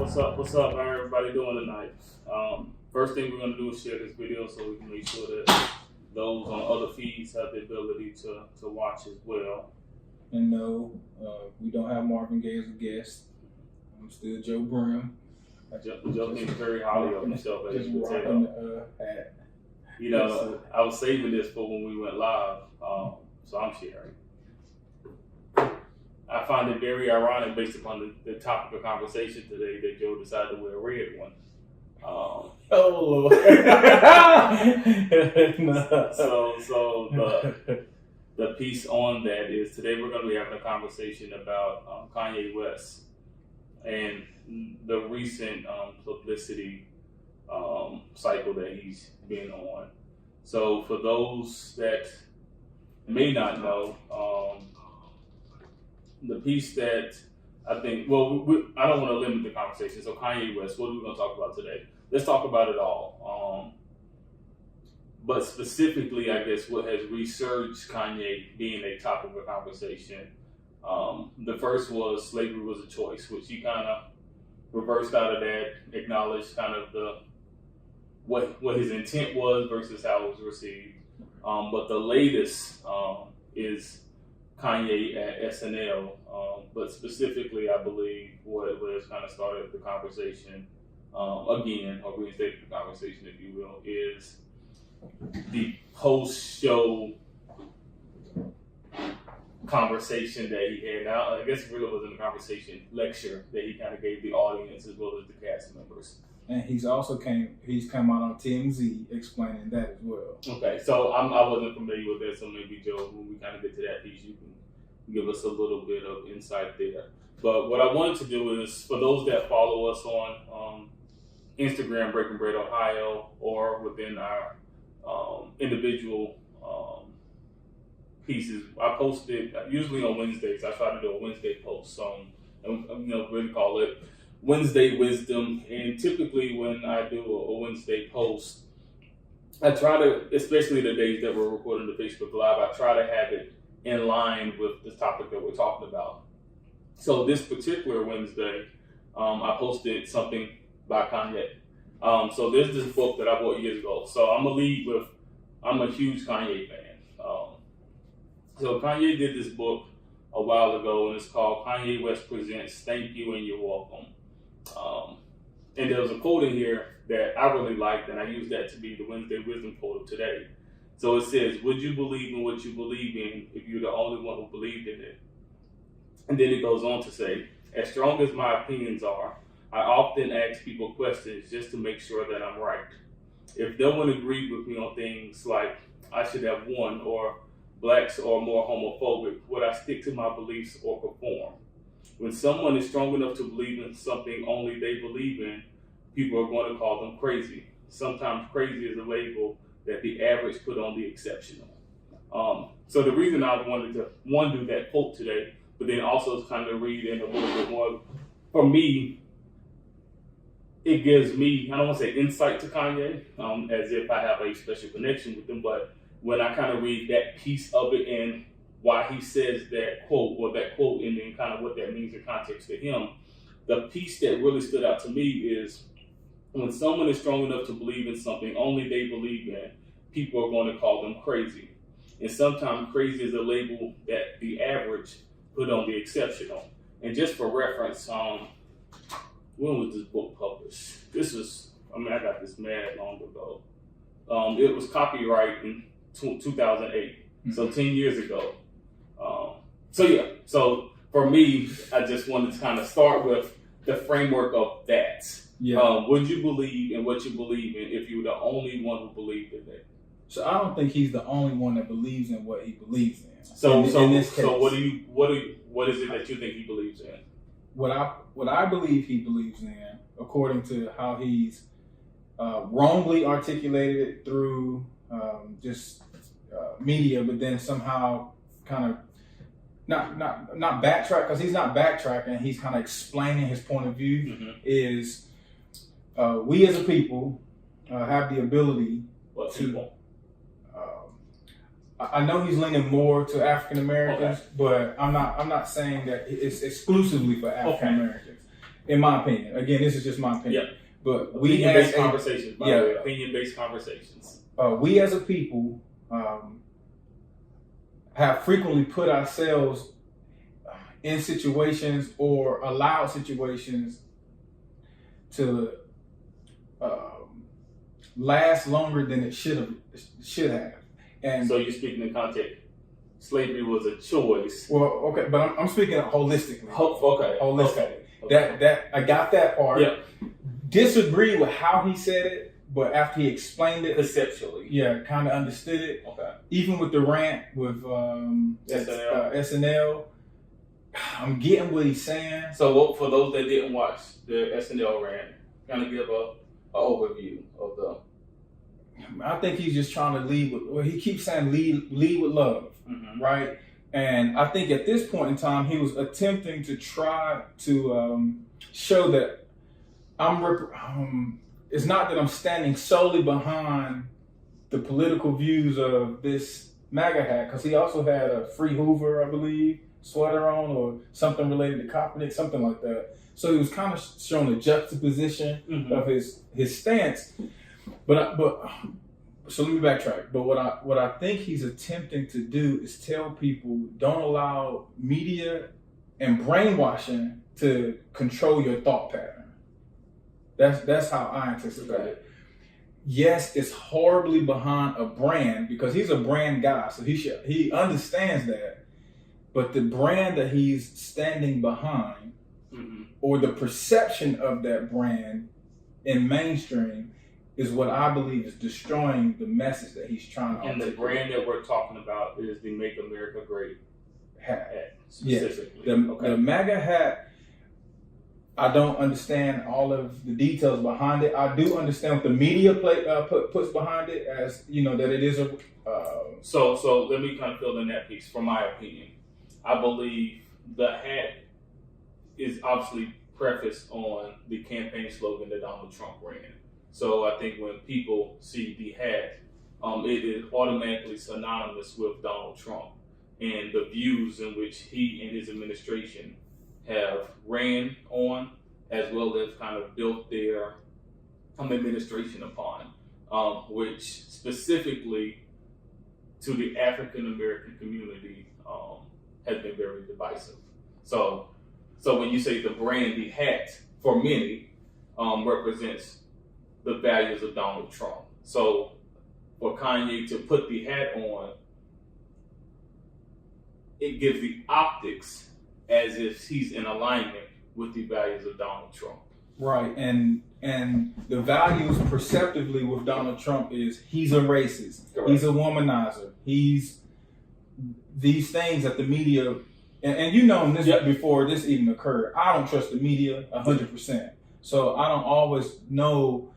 What's up? What's up? How everybody doing tonight? First thing we're going to do is share this video so we can make sure that those on other feeds have the ability to watch as well. And no, we don't have Marvin Gaye as a guest. I'm still Joe Brim. Joe thinks very highly of himself, as you can tell. Hat. You know, I was saving this for when we went live, so I'm sharing. I find it very ironic, based upon the topic of conversation today, that Joe decided to wear a red one. Oh Lord! So the piece on that is today we're going to be having a conversation about Kanye West and the recent publicity cycle that he's been on. So for those that may not know, the piece that I think, I don't want to limit the conversation. So Kanye West, what are we going to talk about today? Let's talk about it all. But specifically, I guess, what has resurged Kanye being a topic of conversation. The first was slavery was a choice, which he kind of reversed out of that, acknowledged kind of what his intent was versus how it was received. But the latest is Kanye at SNL, but specifically, I believe what has kind of started the conversation again, or reinstated the conversation, if you will, is the post-show conversation that he had. Now, I guess it really wasn't a conversation, lecture that he kind of gave the audience as well as the cast members. And he's come out on TMZ explaining that as well. Okay, so I wasn't familiar with that, so maybe Joe, when we kind of get to that piece, you can give us a little bit of insight there. But what I wanted to do is, for those that follow us on Instagram, Breaking Bread Ohio, or within our individual pieces, I post it usually on Wednesdays. I try to do a Wednesday post, really call it Wednesday Wisdom. And typically when I do a Wednesday post, I try to, especially the days that we're recording the Facebook Live, I try to have it in line with the topic that we're talking about. So this particular Wednesday, I posted something by Kanye. So there's this book that I bought years ago. So I'm going to lead with, I'm a huge Kanye fan. So Kanye did this book a while ago, and it's called Kanye West Presents Thank You and You're Welcome. And there was a quote in here that I really liked, and I used that to be the Wednesday Wisdom quote of today. So it says, would you believe in what you believe in if you're the only one who believed in it? And then it goes on to say, as strong as my opinions are, I often ask people questions just to make sure that I'm right. If no one agreed with me on things like I should have won, or blacks are more homophobic, would I stick to my beliefs or perform? When someone is strong enough to believe in something only they believe in, people are going to call them crazy. Sometimes crazy is a label that the average put on the exceptional. So the reason I wanted to, do that quote today, but then also kind of read in a little bit more, for me, it gives me, I don't want to say insight to Kanye, as if I have a special connection with him, but when I kind of read that piece of it and why he says that quote, and then kind of what that means in context to him, the piece that really stood out to me is when someone is strong enough to believe in something only they believe in, people are going to call them crazy. And sometimes crazy is a label that the average put on the exceptional. And just for reference, when was this book published? I got this mad long ago. It was copyrighted in 2008, so 10 years ago. So for me, I just wanted to kind of start with the framework of that. Yeah. Would you believe in what you believe in if you were the only one who believed in it? So I don't think he's the only one that believes in what he believes in. So in this case, so what is it that you think he believes in? What I believe he believes in, according to how he's wrongly articulated it through media, but then somehow kind of not backtrack, because he's not backtracking. He's kind of explaining his point of view. Mm-hmm. Is we as a people have the ability to. I know he's leaning more to African Americans, but I'm not saying that it's exclusively for African Americans. In my opinion, again, this is just my opinion. Yeah. But we Opinion-based as conversations, by the way. Opinion-based conversations. we as a people have frequently put ourselves in situations or allowed situations to last longer than it should have. And so you're speaking in context. Slavery was a choice. Well, okay, but I'm speaking holistically. Okay. Holistically. Okay. That I got that part. Yep. Disagree with how he said it, but after he explained it conceptually, kind of understood it. Okay. Even with the rant with SNL, I'm getting what he's saying. So, for those that didn't watch the SNL rant, kind of give a overview of the. I think he's just trying to lead with. Well, he keeps saying lead with love, right? And I think at this point in time, he was attempting to try to show that it's not that I'm standing solely behind the political views of this MAGA hat, because he also had a Free Hoover, I believe, sweater on, or something related to Kaepernick, something like that. So he was kind of showing a juxtaposition of his stance. But so let me backtrack. But what I think he's attempting to do is tell people, don't allow media and brainwashing to control your thought pattern. That's how I anticipate it. Yes, it's horribly behind a brand, because he's a brand guy, so he understands that. But the brand that he's standing behind, or the perception of that brand in mainstream, is what I believe is destroying the message that he's trying to articulate. And the brand that we're talking about is the Make America Great hat specifically. Yes. The MAGA hat, I don't understand all of the details behind it. I do understand what the media puts behind it, as you know, that it is a. So let me kind of fill in that piece. From my opinion, I believe the hat is obviously prefaced on the campaign slogan that Donald Trump ran. So I think when people see the hat, it is automatically synonymous with Donald Trump and the views in which he and his administration have ran on, as well as kind of built their administration upon, which specifically to the African American community has been very divisive. So when you say the brand, the hat, for many, represents the values of Donald Trump. So for Kanye to put the hat on, it gives the optics as if he's in alignment with the values of Donald Trump. Right, and the values perceptively with Donald Trump is he's a racist, correct, he's a womanizer, he's these things that the media, and you know this before this even occurred, I don't trust the media 100%. So I don't always know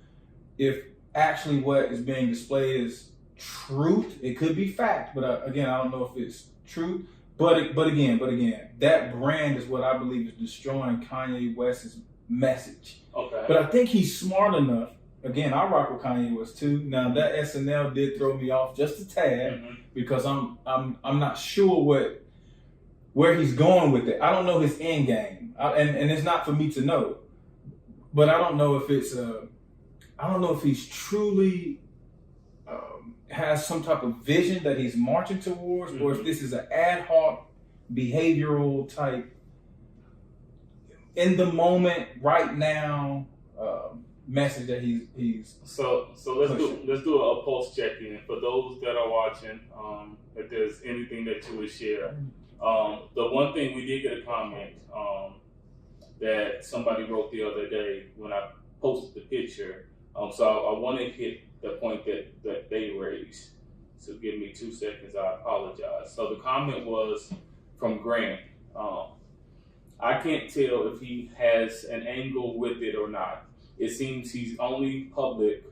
if actually what is being displayed is truth. It could be fact, but again, I don't know if it's truth. But again, that brand is what I believe is destroying Kanye West's message. Okay. But I think he's smart enough. Again, I rock with Kanye West too. Now that SNL did throw me off just a tad, because I'm not sure where he's going with it. I don't know his end game, and it's not for me to know. But I don't know if it's I don't know if he's truly has some type of vision that he's marching towards, or if this is an ad hoc behavioral type in the moment right now message that he's so let's do a pulse check-in for those that are watching. If there's anything that you would share, the one thing we did get a comment that somebody wrote the other day when I posted the picture. So I want to hit the point that they raised. So give me 2 seconds. I apologize. So the comment was from Grant. I can't tell if he has an angle with it or not. It seems he's only public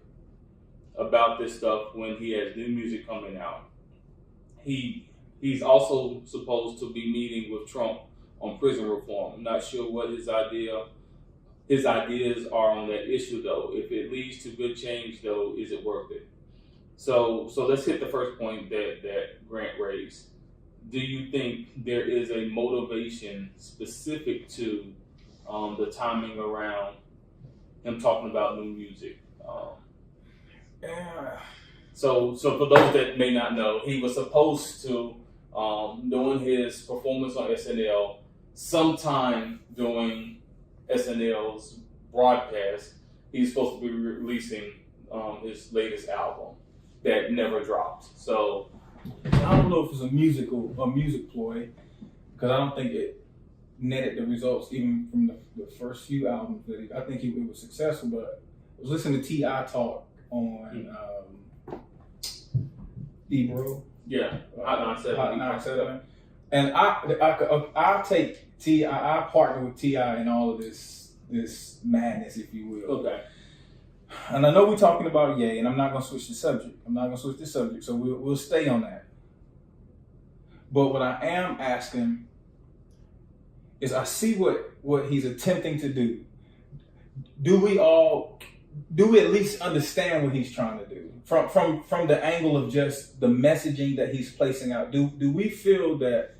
about this stuff when he has new music coming out. He's also supposed to be meeting with Trump on prison reform. I'm not sure what his ideas are on that issue, though. If it leads to good change, though, is it worth it? So let's hit the first point that Grant raised. Do you think there is a motivation specific to the timing around him talking about new music. Yeah. So for those that may not know, he was supposed to doing his performance on SNL sometime during SNL's broadcast. He's supposed to be releasing his latest album that never dropped. So I don't know if it's a music ploy, because I don't think it netted the results even from the first few albums that I think it was successful. But I was listening to T.I. talk on Ebro. Yeah, Hot 9-7. And I take T.I. I partner with T.I. in all of this madness, if you will. Okay. And I know we're talking about Ye, and I'm not going to switch the subject. So we'll stay on that. But what I am asking is, I see what he's attempting to do. Do we at least understand what he's trying to do from the angle of just the messaging that he's placing out? Do we feel that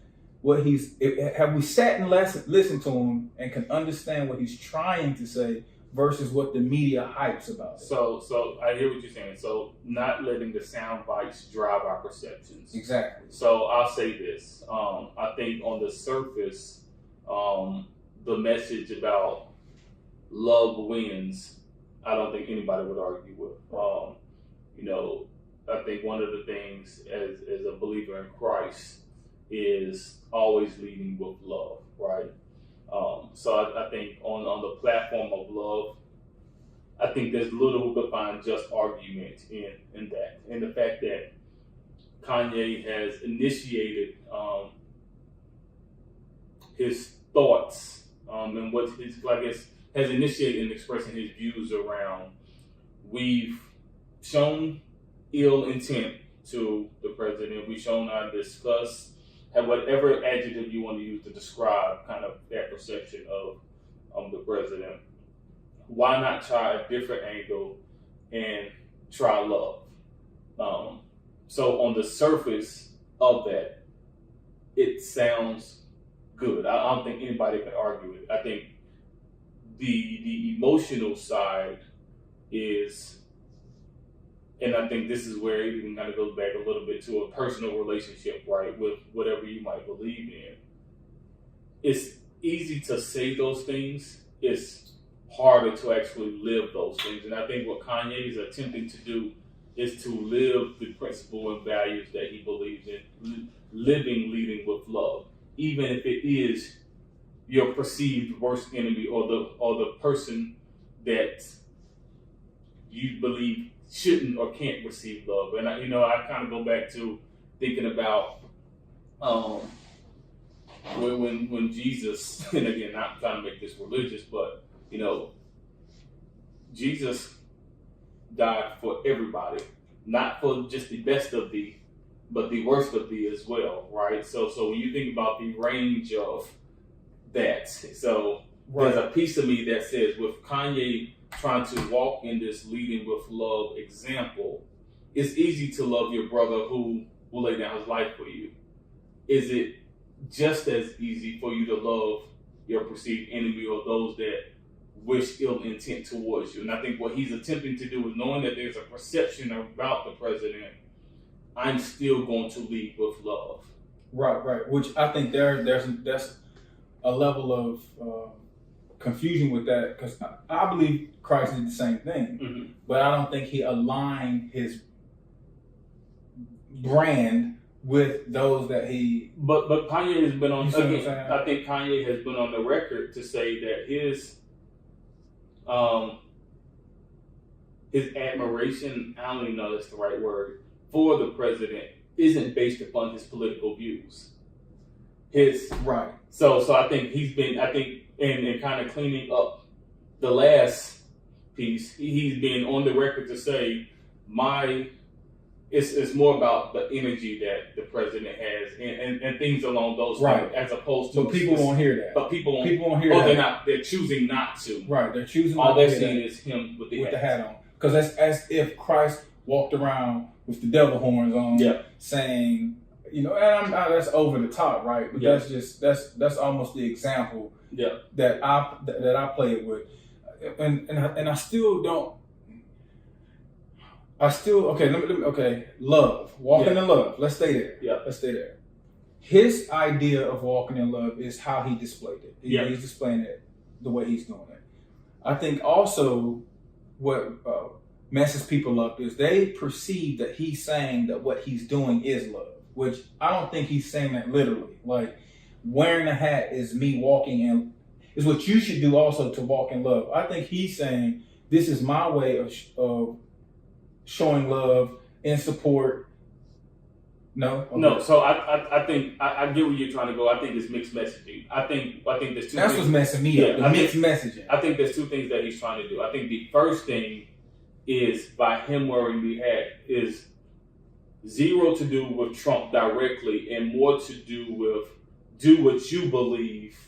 have we sat and listened to him and can understand what he's trying to say versus what the media hypes about it? So I hear what you're saying. So not letting the sound bites drive our perceptions. Exactly. So I'll say this. I think on the surface, the message about love wins, I don't think anybody would argue with. I think one of the things as a believer in Christ is always leading with love, right? So I think on the platform of love, I think there's little who could find just argument in that. And the fact that Kanye has initiated his thoughts and what has initiated in expressing his views around, we've shown ill intent to the president. We've shown our disgust, have whatever adjective you want to use to describe kind of that perception of the president. Why not try a different angle and try love? So on the surface of that, it sounds good. I don't think anybody can argue it. I think the emotional side is, and I think this is where it even kind of goes back a little bit to a personal relationship, right, with whatever you might believe in. It's easy to say those things. It's harder to actually live those things. And I think what Kanye is attempting to do is to live the principle and values that he believes in, leading with love, even if it is your perceived worst enemy or the person that you believe shouldn't or can't receive love. And I kind of go back to thinking about when Jesus, and again, not trying to make this religious, but Jesus died for everybody, not for just the best of thee, but the worst of thee as well, right? So when you think about the range of that, so right, there's a piece of me that says, with Kanye trying to walk in this leading with love example, it's easy to love your brother who will lay down his life for you. Is it just as easy for you to love your perceived enemy or those that wish ill intent towards you? And I think what he's attempting to do is, knowing that there's a perception about the president, I'm still going to lead with love. Right. Which I think that's a level of confusion with that, because I believe Christ did the same thing, mm-hmm, but I don't think he aligned his brand with those that he. But Kanye has been on. Again, I think Kanye has been on the record to say that his admiration, I don't even know if that's the right word, for the president isn't based upon his political views. Right. So I think he's been, and kind of cleaning up the last piece, he's been on the record to say, it's more about the energy that the president has and things along those lines, as opposed to. But people won't hear that. But people won't hear that. They're choosing not to. Right. They're choosing. All they're seeing is him with the hat on. Because that's as if Christ walked around with the devil horns on, saying, and that's over the top, right? But that's almost the example Yeah. that I played with, and I still don't. I still okay. Let me okay. Love, walking in love. Let's stay there. Yeah. Let's stay there. His idea of walking in love is how he displayed it. He's displaying it the way he's doing it. I think also what messes people up is they perceive that he's saying that what he's doing is love, which I don't think he's saying that literally. Like wearing a hat is me walking in, is what you should do also to walk in love. I think he's saying this is my way of showing love and support. No? Okay. No, so I think I get where you're trying to go. I think it's mixed messaging. I think there's two. That's what's messing me up. The mixed messaging. I think there's two things that he's trying to do. I think the first thing is by him wearing the hat is zero to do with Trump directly and more to do with do what you believe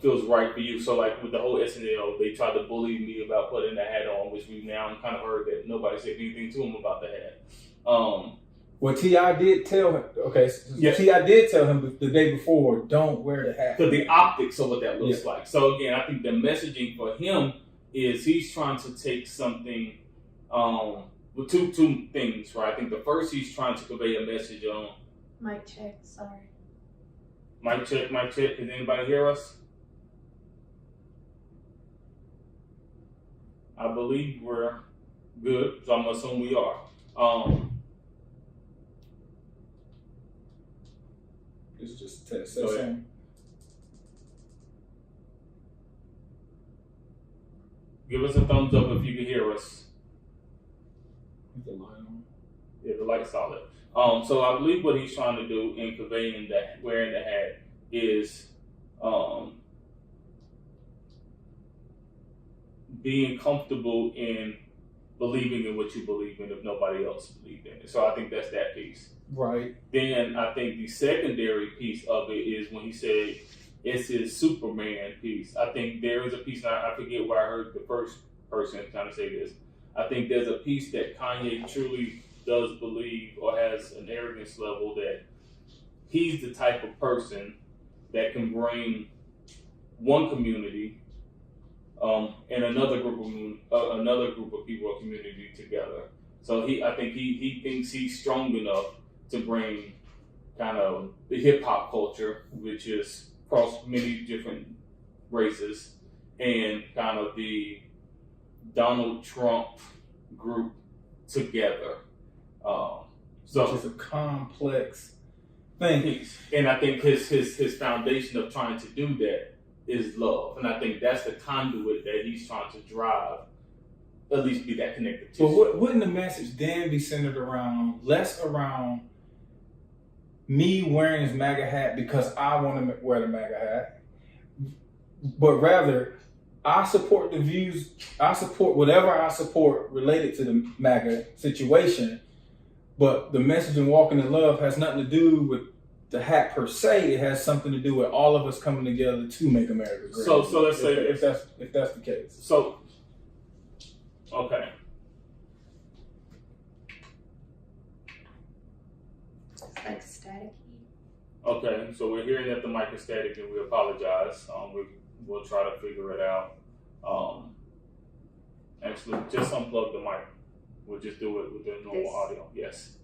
feels right for you. So like with the whole SNL, they tried to bully me about putting the hat on, which we now kind of heard that nobody said anything to him about the hat. Well, T.I. did tell him. Okay, T.I. did tell him the day before, don't wear the hat. So the optics of what that looks like. So again, I think the messaging for him is he's trying to take something with two things, right? I think the first he's trying to convey a message on. Mic check. Sorry. Mic check. Mic check. Can anybody hear us? I believe we're good, so I'm gonna assume we are. It's just a test. Give us a thumbs up if you can hear us. Is the light on? Yeah, the light's solid. So I believe what he's trying to do in conveying that wearing the hat is being comfortable in believing in what you believe in if nobody else believed in it. So I think that's that piece. Right. Then I think the secondary piece of it is when he said it's his Superman piece. I think there is a piece, and I forget where I heard the first person kind of say this. I think there's a piece that Kanye truly does believe or has an arrogance level that he's the type of person that can bring one community and another group of people or community together. So I think he thinks he's strong enough to bring kind of the hip hop culture, which is across many different races, and kind of the Donald Trump group together. So it's a complex thing. And I think his foundation of trying to do that is love. And I think that's the conduit that he's trying to drive, at least be that connected to. But wouldn't the message then be centered less around me wearing his MAGA hat because I want to wear the MAGA hat, but rather I support the views, I support whatever I support related to the MAGA situation, but the message in Walking in Love has nothing to do with the hat per se. It has something to do with all of us coming together to make America great. So let's say if that's the case. So, okay. It's like staticky. Okay, so we're hearing that the mic is static, and we apologize. We'll try to figure it out. Actually, just unplug the mic. We'll just do it with the normal audio. Yes.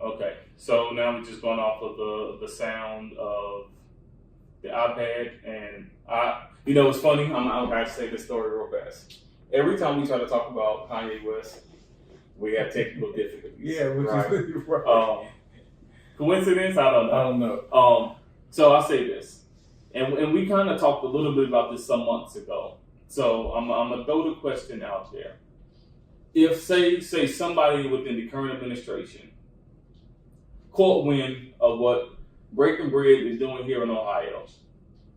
Okay, so now we're just going off of the sound of the iPad, and it's funny. I'm going to say this story real fast. Every time we try to talk about Kanye West, we have technical difficulties. Yeah, which right? is right. Coincidence? I don't know. So I'll say this, and we kind of talked a little bit about this some months ago. So I'm gonna throw the question out there. If say somebody within the current administration caught wind of what Breaking Bread is doing here in Ohio,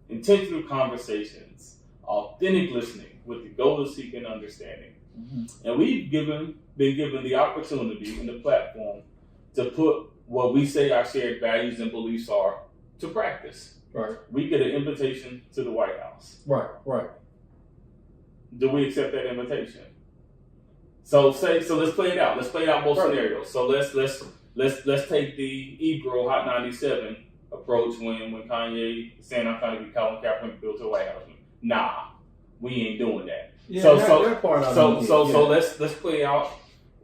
intentional conversations, authentic listening with the goal of seeking understanding, and we've been given the opportunity and the platform to put what we say our shared values and beliefs are to practice. Right. We get an invitation to the White House. Right. Do we accept that invitation? So let's play it out. Let's play out both scenarios. So let's take the Ebro Hot 97 approach when Kanye saying I'm trying to be Colin Kaepernick built to the White House. Nah, we ain't doing that. Yeah, so that part I don't get. so let's play out.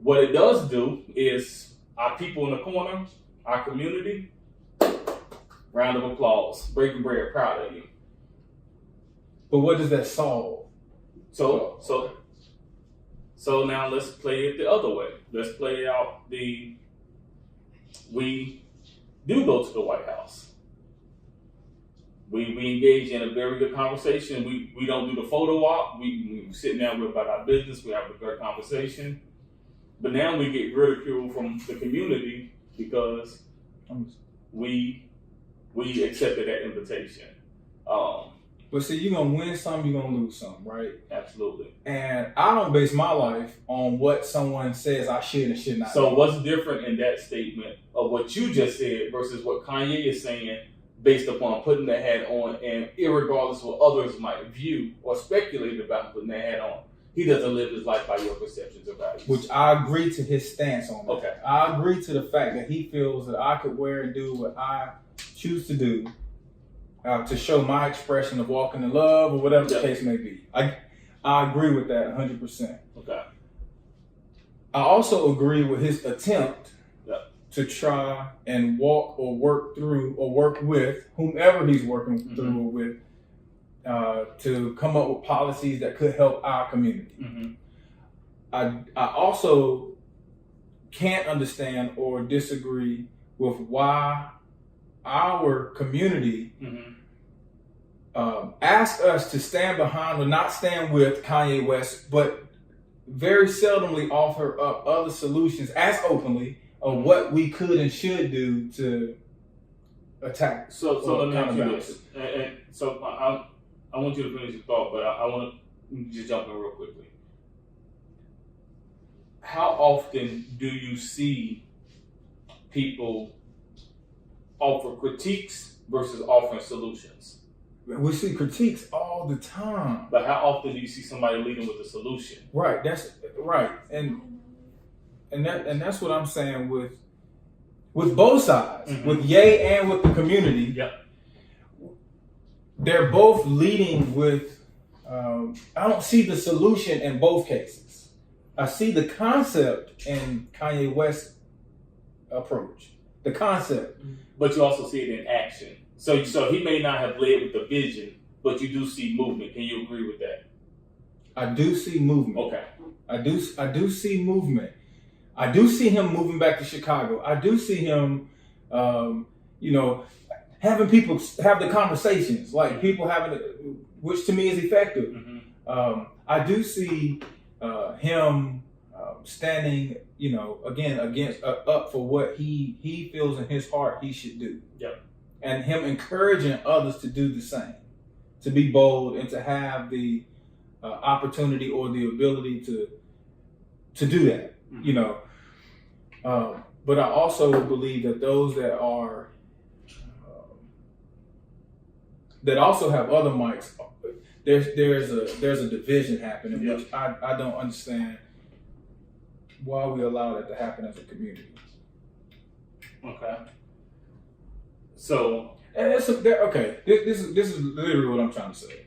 What it does do is our people in the corner, our community, round of applause, breaking bread, proud of you. But what does that solve? So now let's play it the other way. Let's play out we do go to the White House. We engage in a very good conversation. We don't do the photo op. We sit down, we're about our business, we have a good conversation. But now we get ridiculed from the community because we accepted that invitation. But see, you're going to win some, you're going to lose some, right? Absolutely. And I don't base my life on what someone says I should and should not So do. what's different in that statement of what you just said versus what Kanye is saying based upon putting the hat on and irregardless of what others might view or speculate about putting the hat on? He doesn't live his life by your perceptions or values. Which I agree to his stance on that. Okay. I agree to the fact that he feels that I could wear and do what I choose to do to show my expression of walking in love or whatever the case may be. I agree with that 100%. Okay. I also agree with his attempt to try and walk or work through or work with whomever he's working through with to come up with policies that could help our community. Mm-hmm. I also can't understand or disagree with why our community asked us to stand behind or not stand with Kanye West, but very seldomly offer up other solutions as openly of what we could and should do to attack. So let me ask you this, and so I want you to finish your thought, but I want to just jump in real quickly. How often do you see people offer critiques versus offering solutions? We see critiques all the time. But how often do you see somebody leading with a solution? Right, that's right. And that's what I'm saying with both sides, with Ye and with the community. Yep. They're both leading with I don't see the solution in both cases. I see the concept in Kanye West's approach. The concept. But you also see it in action. So he may not have led with the vision, but you do see movement. Can you agree with that? I do see movement. Okay. I do see movement. I do see him moving back to Chicago. I do see him, having people have the conversations, like people having, which to me is effective. I do see him standing, again against up for what he feels in his heart he should do. Yep. And him encouraging others to do the same, to be bold and to have the opportunity or the ability to do that. But I also believe that those that are that also have other mics, there's a division happening, which I don't understand why we allow that to happen as a community. Okay. So, and this is literally what I'm trying to say.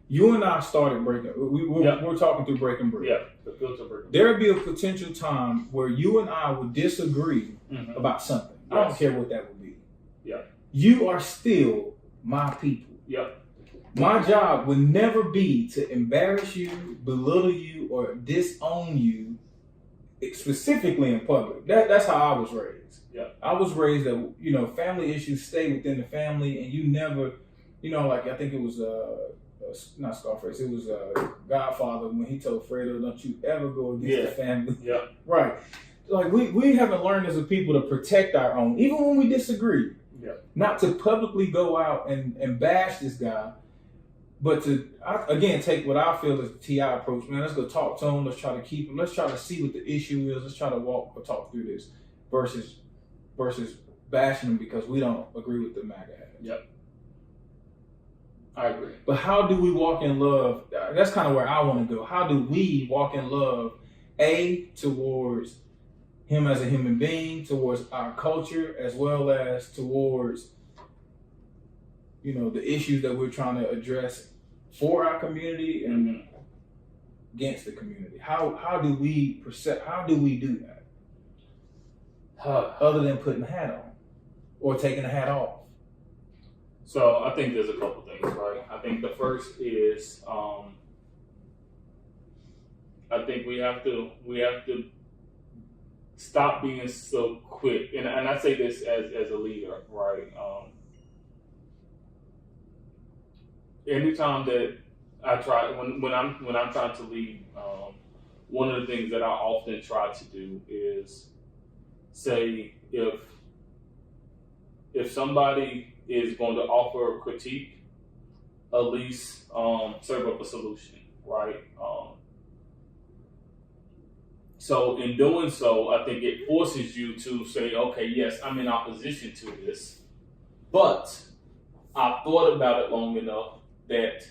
You and I started breaking. We're talking through breaking bread. Yeah, the filter breaking. There would be a potential time where you and I would disagree about something. I don't care what that would be. Yeah. You are still my people. Yep. My job would never be to embarrass you, belittle you, or disown you, specifically in public. That's how I was raised. Yeah. I was raised that family issues stay within the family, and you never, like I think it was not Scarface, it was Godfather when he told Fredo, "Don't you ever go against the family." Yeah. Right. Like we haven't learned as a people to protect our own, even when we disagree. Yeah. Not to publicly go out and bash this guy, but to again take what I feel is the TI approach. Man, let's go talk to him. Let's try to keep him. Let's try to see what the issue is. Let's try to walk or talk through this versus bashing him because we don't agree with the MAGA hat. Yep. I agree. But how do we walk in love? That's kind of where I want to go. How do we walk in love, towards him as a human being, towards our culture, as well as towards the issues that we're trying to address for our community and against the community. How do we do that? Other than putting the hat on or taking the hat off. So I think there's a couple things, right? I think the first is I think we have to stop being so quick, and I say this as a leader, right? Anytime that I try when I'm trying to lead, one of the things that I often try to do is say if somebody is going to offer a critique, at least serve up a solution, right? So in doing so, I think it forces you to say, okay, yes, I'm in opposition to this, but I've thought about it long enough that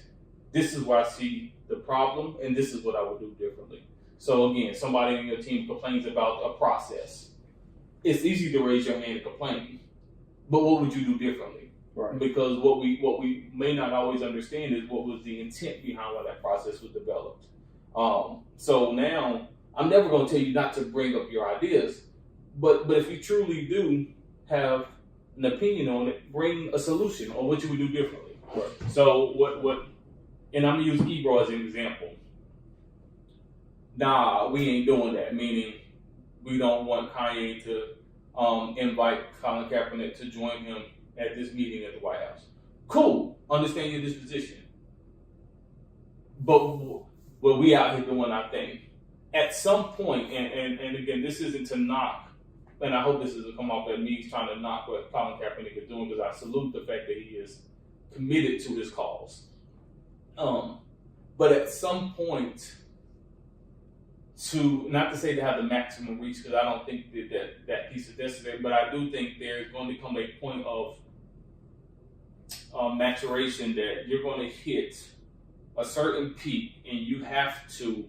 this is where I see the problem, and this is what I would do differently. So again, somebody on your team complains about a process. It's easy to raise your hand and complain, but what would you do differently? Right. Because what we may not always understand is what was the intent behind why that process was developed. So now I'm never going to tell you not to bring up your ideas, but if you truly do have an opinion on it, bring a solution on what you would do differently. Right. So what, and I'm gonna use Ebro as an example. Nah, we ain't doing that. Meaning, we don't want Kanye to invite Colin Kaepernick to join him at this meeting at the White House. Cool, understand your disposition, but we out here doing our thing. At some point, and again, this isn't to knock, and I hope this doesn't come off at me trying to knock what Colin Kaepernick is doing, because I salute the fact that he is committed to his cause. But at some point, to not to say to have the maximum reach, because I don't think that piece is necessary, but I do think there's going to come a point of maturation that you're going to hit a certain peak, and you have to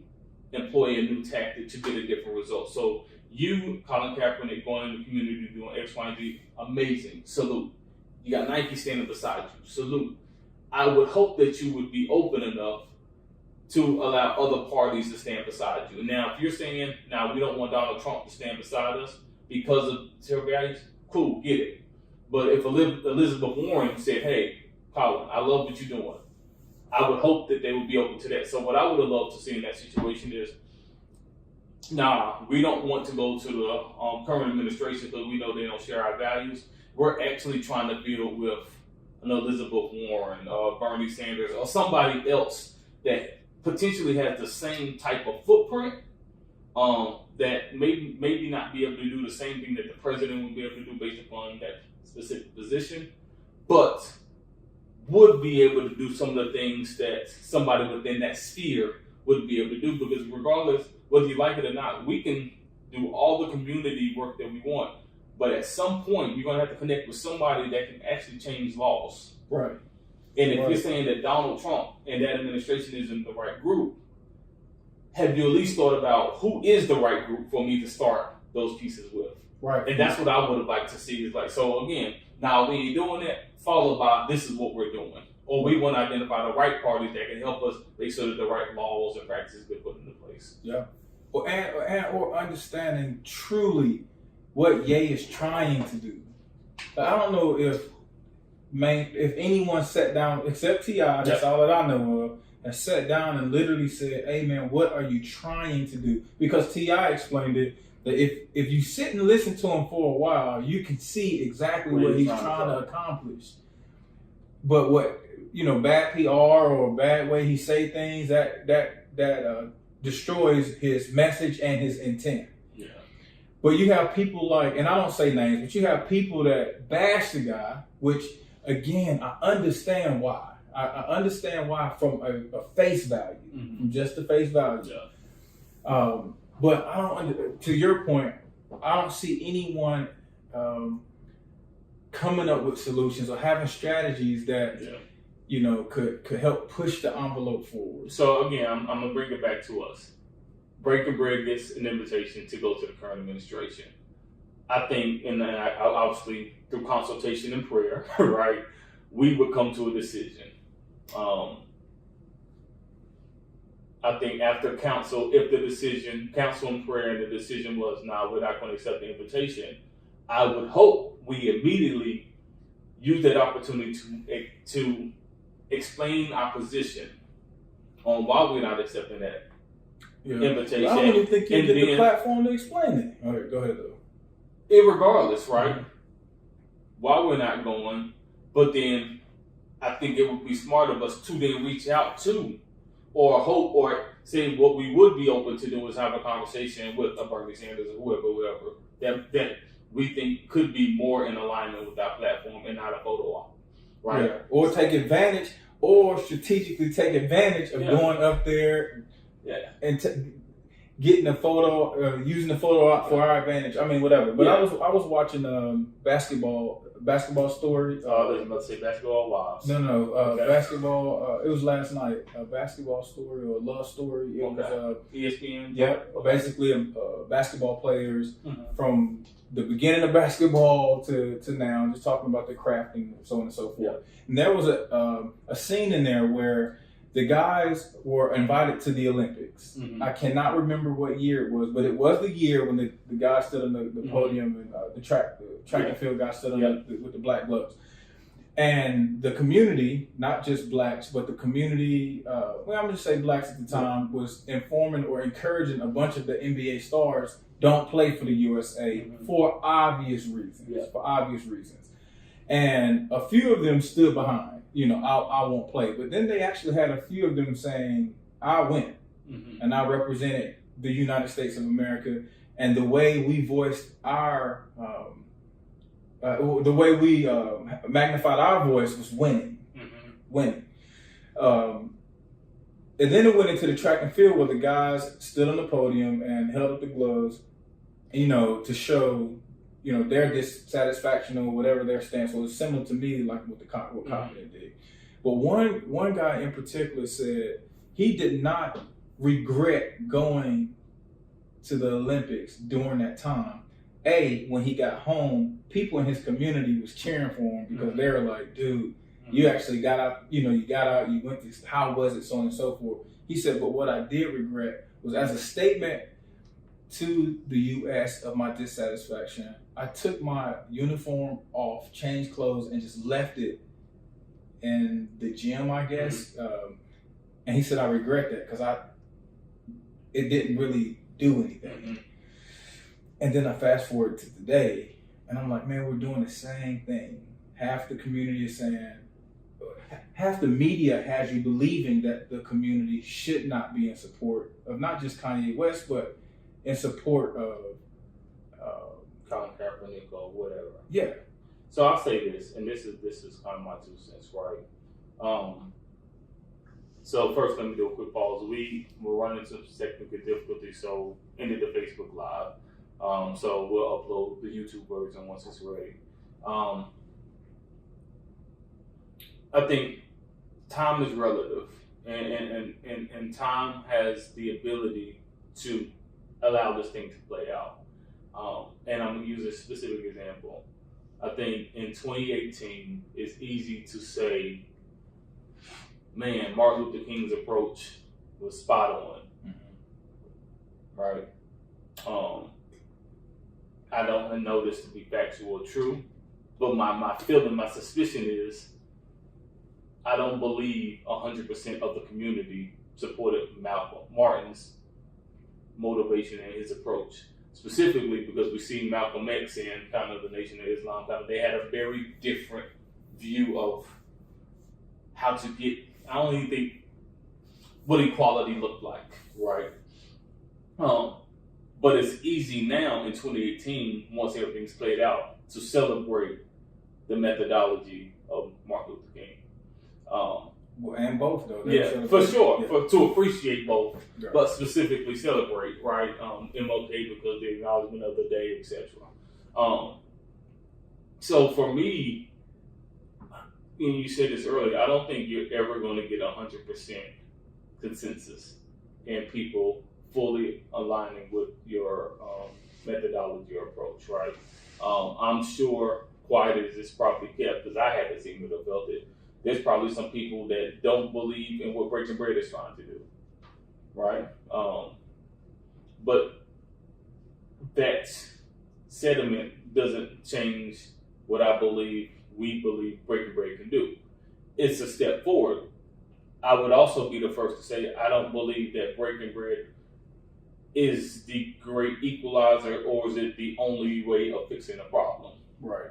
employ a new tactic to get a different result. So you, Colin Kaepernick, going in the community doing X, Y, and Z, amazing, salute. You got Nike standing beside you, salute. I would hope that you would be open enough to allow other parties to stand beside you. Now, if you're saying, now we don't want Donald Trump to stand beside us because of civil values, cool, get it. But if Elizabeth Warren said, hey, Colin, I love what you're doing, I would hope that they would be open to that. So what I would have loved to see in that situation is, nah, we don't want to go to the current administration because we know they don't share our values. We're actually trying to build with an Elizabeth Warren, Bernie Sanders, or somebody else that potentially has the same type of footprint, that maybe not be able to do the same thing that the president would be able to do based upon that specific position, but would be able to do some of the things that somebody within that sphere would be able to do, because regardless, whether you like it or not, we can do all the community work that we want, but at some point, you're going to have to connect with somebody that can actually change laws. Right. And if you're saying that Donald Trump and that administration isn't the right group, have you at least thought about who is the right group for me to start those pieces with? Right. And that's what I would have liked to see. Is like, so again, now we ain't doing that, followed by this is what we're doing. Or we want to identify the right parties that can help us make sure that the right laws and practices get put into place. Yeah. Or understanding truly what Ye is trying to do. I don't know if anyone sat down, except T.I., that's all that I know of, and sat down and literally said, hey man, what are you trying to do? Because T.I. explained it, that if you sit and listen to him for a while, you can see exactly what he's trying to accomplish. But what, bad PR or bad way he say things, that destroys his message and his intent. Yeah. But you have people like, and I don't say names, but you have people that bash the guy, which again, I understand why. I understand why from a face value, from just the face value. Yeah. But I don't. To your point, I don't see anyone coming up with solutions or having strategies that could help push the envelope forward. So again, I'm gonna bring it back to us. Breaking Bread gets an invitation to go to the current administration. I think, and I obviously through consultation and prayer, right? we would come to a decision. I think after council, if the decision, council and prayer, and the decision was, nah, we're not going to accept the invitation, I would hope we immediately use that opportunity to explain our position on why we're not accepting that invitation. I don't even think you And get the then- platform to explain it. All right, go ahead though. Irregardless, right? Why we're not going, but then I think it would be smart of us to then reach out to, or hope, or say what we would be open to do is have a conversation with a Bernie Sanders or whoever that we think could be more in alignment with our platform and not a photo op, right? Yeah. Or take advantage, or strategically take advantage of going up there and getting a photo, using the photo op for our advantage. I mean, whatever. But I was watching basketball story. I was about to say basketball wives. No, basketball. It was last night. A basketball story or a love story. It was ESPN. Yeah, basically basketball players from the beginning of basketball to now, just talking about the crafting, so on and so forth. Yeah. And there was a scene in there where the guys were invited to the Olympics. I cannot remember what year it was, but it was the year when the guy stood on the podium and the track and field guy stood on with the black gloves. And the community, not just blacks, but the community, I'm going to say blacks at the time, was informing or encouraging a bunch of the NBA stars don't play for the USA for obvious reasons. Yeah. For obvious reasons. And a few of them stood behind, I won't play. But then they actually had a few of them saying, I win. And I represented the United States of America. And the way we voiced our, the way we magnified our voice was winning. Winning. And then it went into the track and field where the guys stood on the podium and held up the gloves, to show, their dissatisfaction or whatever their stance was. Similar to me, like what Kanye did. But one guy in particular said he did not regret going to the Olympics during that time. When he got home, people in his community was cheering for him because they were like, dude, you actually got out, you went to, how was it, so on and so forth. He said, but what I did regret was as a statement to the U.S. of my dissatisfaction, I took my uniform off, changed clothes, and just left it in the gym, I guess. And he said, I regret that because it didn't really do anything. And then I fast forward to today, and I'm like, man, we're doing the same thing. Half the community is saying, half the media has you believing that the community should not be in support of not just Kanye West, but in support of Colin Kaepernick or whatever. Yeah. So I'll say this, and this is kind of my 2 cents, right? So first, let me do a quick pause. We're running some technical difficulties, so ended the Facebook Live. So we'll upload the YouTube version once it's ready. I think time is relative, and time has the ability to allow this thing to play out. And I'm going to use a specific example. I think in 2018, it's easy to say, man, Martin Luther King's approach was spot on, right? I don't know this to be factual or true, but my feeling, my suspicion is I don't believe 100% of the community supported Martin's motivation and his approach. Specifically because we see Malcolm X and kind of the Nation of Islam, they had a very different view of how to get, I don't even think what equality looked like, right? But it's easy now in 2018, once everything's played out, to celebrate the methodology of Martin Luther King. And both, though. For sure, Yeah. to appreciate both, Right. but specifically celebrate, right? MLK because the acknowledgement of the day, etc. So for me, and you said this earlier, I don't think you're ever going to get 100% consensus and people fully aligning with your methodology or approach, right? I'm sure quiet as it's probably kept, because I haven't seen it or felt it, there's probably some people that don't believe in what Breaking Bread is trying to do, right? But that sentiment doesn't change what we believe Breaking Bread can do. It's a step forward. I would also be the first to say I don't believe that Breaking Bread is the great equalizer, or is it the only way of fixing a problem? Right.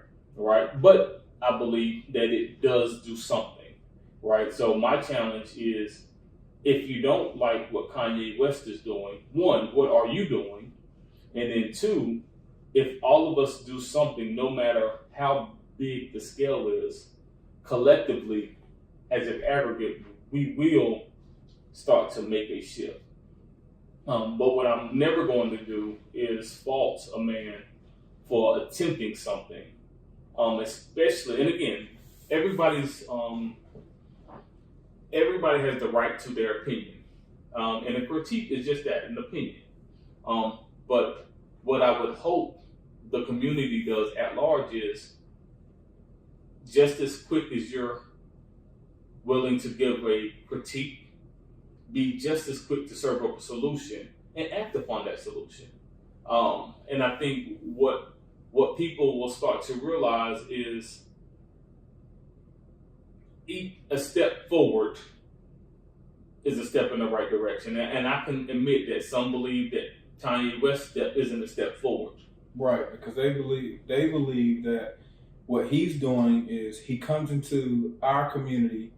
But I believe that it does do something, right? So my challenge is, if you don't like what Kanye West is doing, one, what are you doing? And then two, if all of us do something, no matter how big the scale is, collectively, as an aggregate, we will start to make a shift. But what I'm never going to do is fault a man for attempting something. Especially, and again, everybody has the right to their opinion. And a critique is just that, an opinion. But what I would hope the community does at large is, just as quick as you're willing to give a critique, be just as quick to serve up a solution and act upon that solution. And I think what people will start to realize is, a step forward is a step in the right direction. And I can admit that some believe that Kanye West's step isn't a step forward. Right, because they believe that what he's doing is he comes into our community,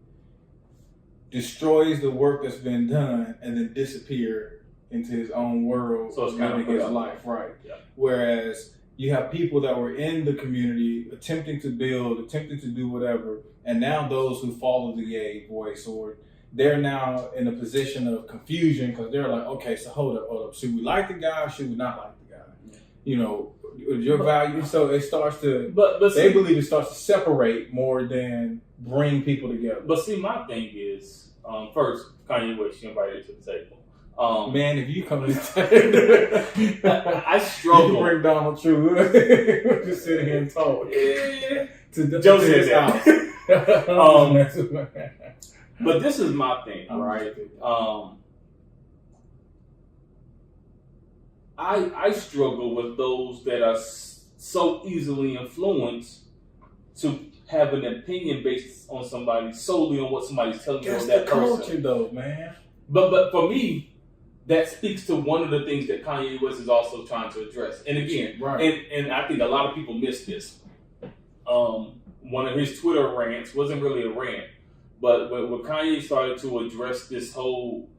destroys the work that's been done, and then disappear into his own world, so it's kind of his life, right? Yeah. Whereas you have people that were in the community attempting to build, attempting to do whatever, and now those who follow the Ye voice, or they're now in a position of confusion because they're like, okay, so hold up. Should we like the guy or should we not like the guy? Yeah. You know, your value. So it starts to, but they believe it starts to separate more than bring people together. But see, my thing is, first, Kanye West, you invited to the table. Man, if you come to the table, I struggle. You bring Donald Trump. Just sit here and talk. Yeah. Joe says house. But this is my thing, all right? I struggle with those that are so easily influenced to have an opinion based on somebody, solely on what somebody's telling you on that person. That's the culture, though, man. But for me, that speaks to one of the things that Kanye West is also trying to address. And again, and I think a lot of people miss this. One of his Twitter rants wasn't really a rant, but when Kanye started to address this whole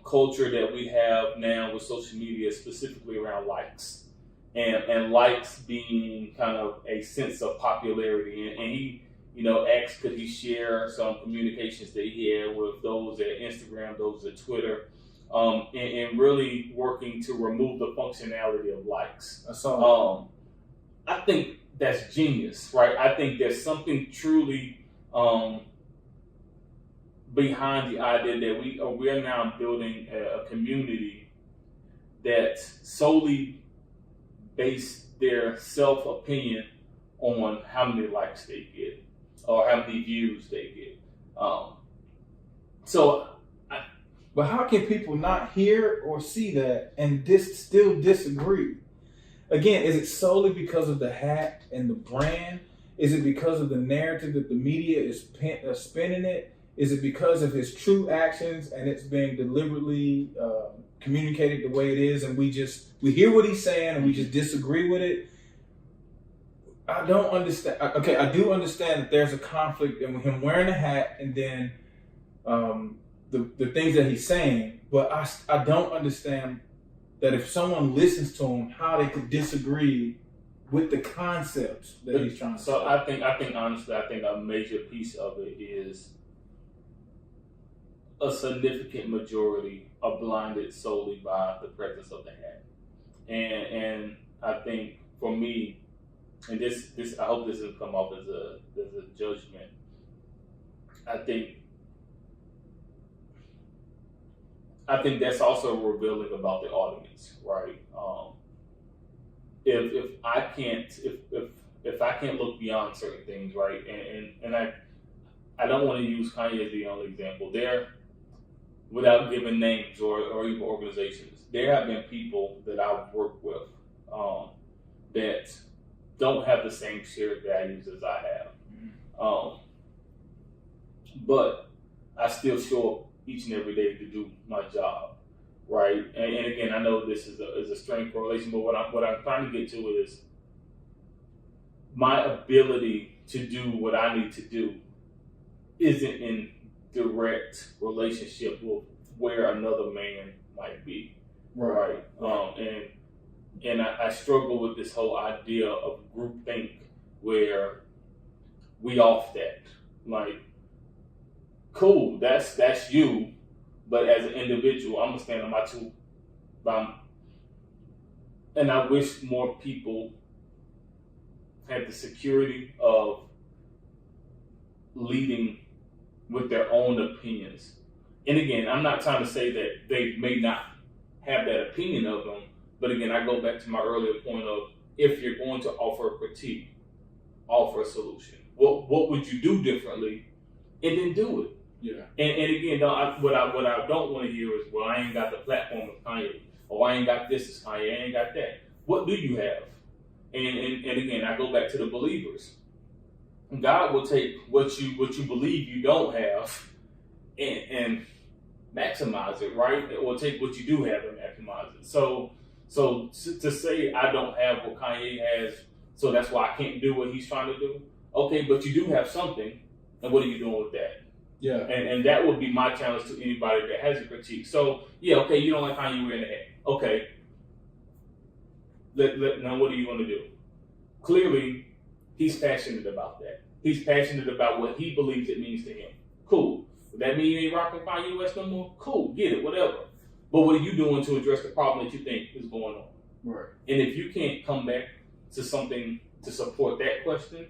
culture that we have now with social media, specifically around likes, and likes being kind of a sense of popularity, and he, asked could he share some communications that he had with those at Instagram, those at Twitter, and really working to remove the functionality of likes. I think that's genius, right? I think there's something truly behind the idea that we are now building a community that solely base their self-opinion on how many likes they get or how many views they get. But how can people not hear or see that and still disagree? Again, is it solely because of the hat and the brand? Is it because of the narrative that the media is spinning it? Is it because of his true actions and it's being deliberately communicated the way it is, and we hear what he's saying and we just disagree with it? I don't understand. Okay, I do understand that there's a conflict in him wearing a hat and then the things that he's saying, but I don't understand that if someone listens to him, how they could disagree with the concepts that he's trying to say. So I think honestly, a major piece of it is a significant majority are blinded solely by the presence of the hat. And I think for me, and this I hope this doesn't come off as a judgment. I think that's also revealing about the audience, right? If if I can't look beyond certain things, right, and I don't want to use Kanye as the only example. Without giving names or even organizations, there have been people that I've worked with that don't have the same shared values as I have. But I still show up each and every day to do my job, right? And again, I know this is a strange correlation, but what I'm trying to get to is my ability to do what I need to do isn't in direct relationship with where another man might be, right? And I struggle with this whole idea of groupthink where we off that. Like, cool, that's you, but as an individual, I'm gonna stand on my two. And I wish more people had the security of leading with their own opinions. And again, I'm not trying to say that they may not have that opinion of them, but again, I go back to my earlier point of, if you're going to offer a critique, offer a solution. What would you do differently? And then do it. Yeah. And again, what I don't want to hear is, well, I ain't got the platform of Kanye, or I ain't got this as Kanye, I ain't got that. What do you have? And again, I go back to the believers. God will take what you believe you don't have and maximize it, right? Or take what you do have and maximize it. So to say I don't have what Kanye has, so that's why I can't do what he's trying to do. Okay, but you do have something, and what are you doing with that? Yeah. And that would be my challenge to anybody that has a critique. So yeah, okay, you don't like Kanye, we're in the head. Okay. Now what are you going to do? Clearly, he's passionate about that. He's passionate about what he believes it means to him. Cool. Would that mean you ain't rocking Kanye West no more? Cool, get it, whatever. But what are you doing to address the problem that you think is going on? Right. And if you can't come back to something to support that question,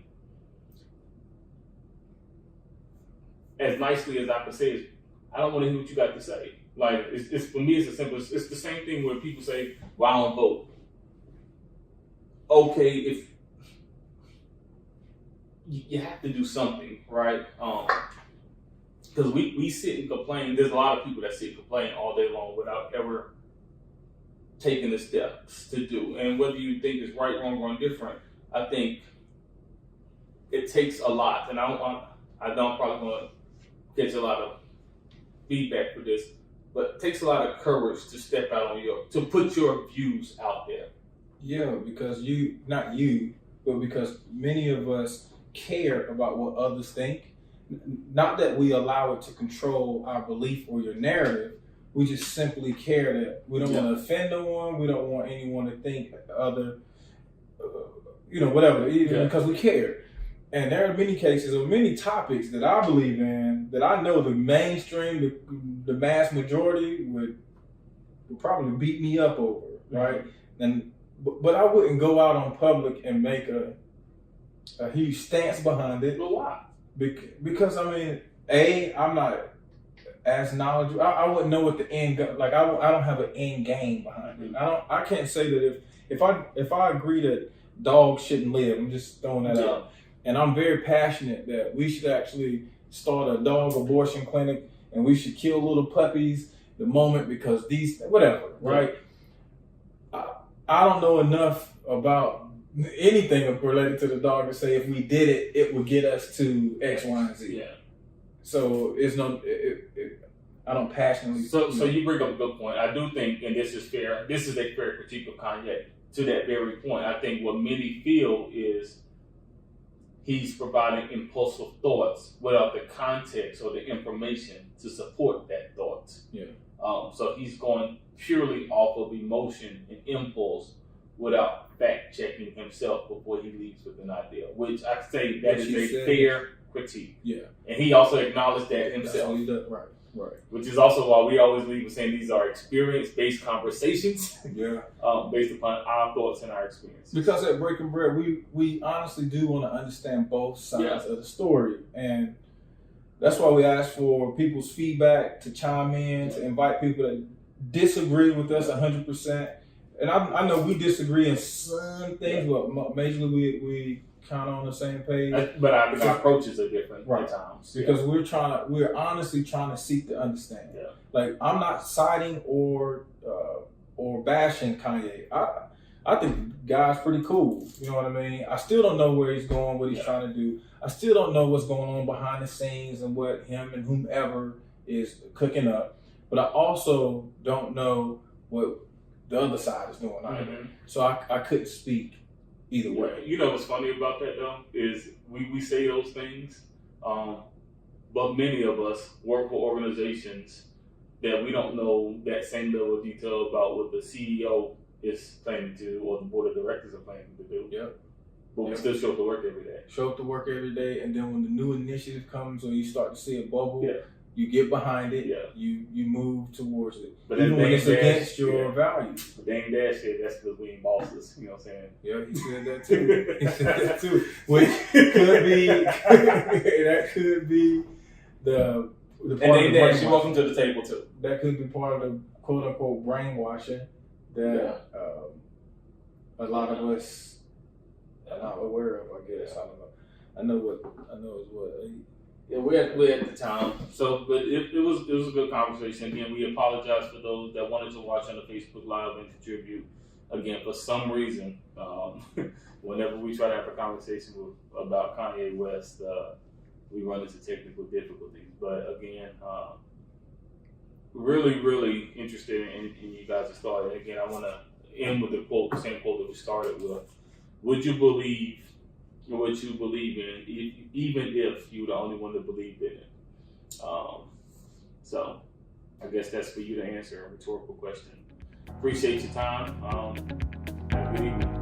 as nicely as I could say, I don't want to hear what you got to say. Like, it's for me, it's the same thing where people say, well, I don't vote. Okay, if you have to do something, right? Because we sit and complain. There's a lot of people that sit and complain all day long without ever taking the steps to do. And whether you think it's right, wrong, or indifferent, I think it takes a lot. And I don't probably want to catch a lot of feedback for this, but it takes a lot of courage to step out to put your views out there. Yeah, because because many of us care about what others think. Not that we allow it to control our belief or your narrative. We just simply care that we don't want to offend no one. We don't want anyone to think other, whatever, because we care. And there are many cases or many topics that I believe in that I know the mainstream, the mass majority would probably beat me up over, right? But I wouldn't go out on public and make a huge stance behind it. But why? Because I mean, I'm not as knowledgeable. I wouldn't know what the end like. I don't have an end game behind it. I can't say that if I agree that dogs shouldn't live. I'm just throwing that out. And I'm very passionate that we should actually start a dog abortion clinic and we should kill little puppies the moment because whatever, right? I don't know enough about anything related to the dog to say if we did it, it would get us to X, Y, and Z. Yeah. So I don't passionately. So you bring up a good point. I do think, and this is fair. This is a fair critique of Kanye. To that very point, I think what many feel is he's providing impulsive thoughts without the context or the information to support that thought. Yeah. So he's going purely off of emotion and impulse without fact checking himself before he leaves with an idea, which I say that is a fair critique. Yeah. And he also acknowledged that himself. That's what he does. Right. Which is also why we always leave with saying these are experience-based conversations. Yeah. Based upon our thoughts and our experiences. Because at Breaking Bread, we honestly do want to understand both sides of the story. And that's why we ask for people's feedback, to chime in, to invite people that disagree with us 100%. And I know we disagree in some things, but majorly kind of on the same page. But I think our approaches are different Right. at times. Because we're honestly trying to seek to understand. Yeah. Like, I'm not siding or bashing Kanye. I think the guy's pretty cool. You know what I mean? I still don't know where he's going, what he's trying to do. I still don't know what's going on behind the scenes and what him and whomever is cooking up. But I also don't know what the other side is doing either. Mm-hmm. So I couldn't speak either way. You know what's funny about that though is we say those things, but many of us work for organizations that we don't know that same level of detail about what the CEO is planning to do or the board of directors are planning to do. Yep. But we still show up to work every day. Show up to work every day, and then when the new initiative comes or you start to see it bubble, Yeah. you get behind it, Yeah. you move towards it. But even then when it's Dame against Dash, your yeah. values. But Dame Dash said that's because we ain't bosses. You know what I'm saying? Yeah, he said that too. He said that too. Which could be that could be the And part of Dame the Dash, you brainwashing. welcome to the table too. That could be part of the quote unquote brainwashing that a lot of us are not aware of, I guess. I don't know. I know it's what. Yeah, we're at the time. So, but it was a good conversation. Again, we apologize for those that wanted to watch on the Facebook Live and contribute. Again, for some reason, whenever we try to have a conversation about Kanye West, we run into technical difficulties. But again, really, really interested in you guys' story. And again, I want to end with the same quote that we started with. Would you believe what you believe in, even if you're the only one that believed in it? So I guess that's for you to answer, a rhetorical question. Appreciate your time. Have a good evening.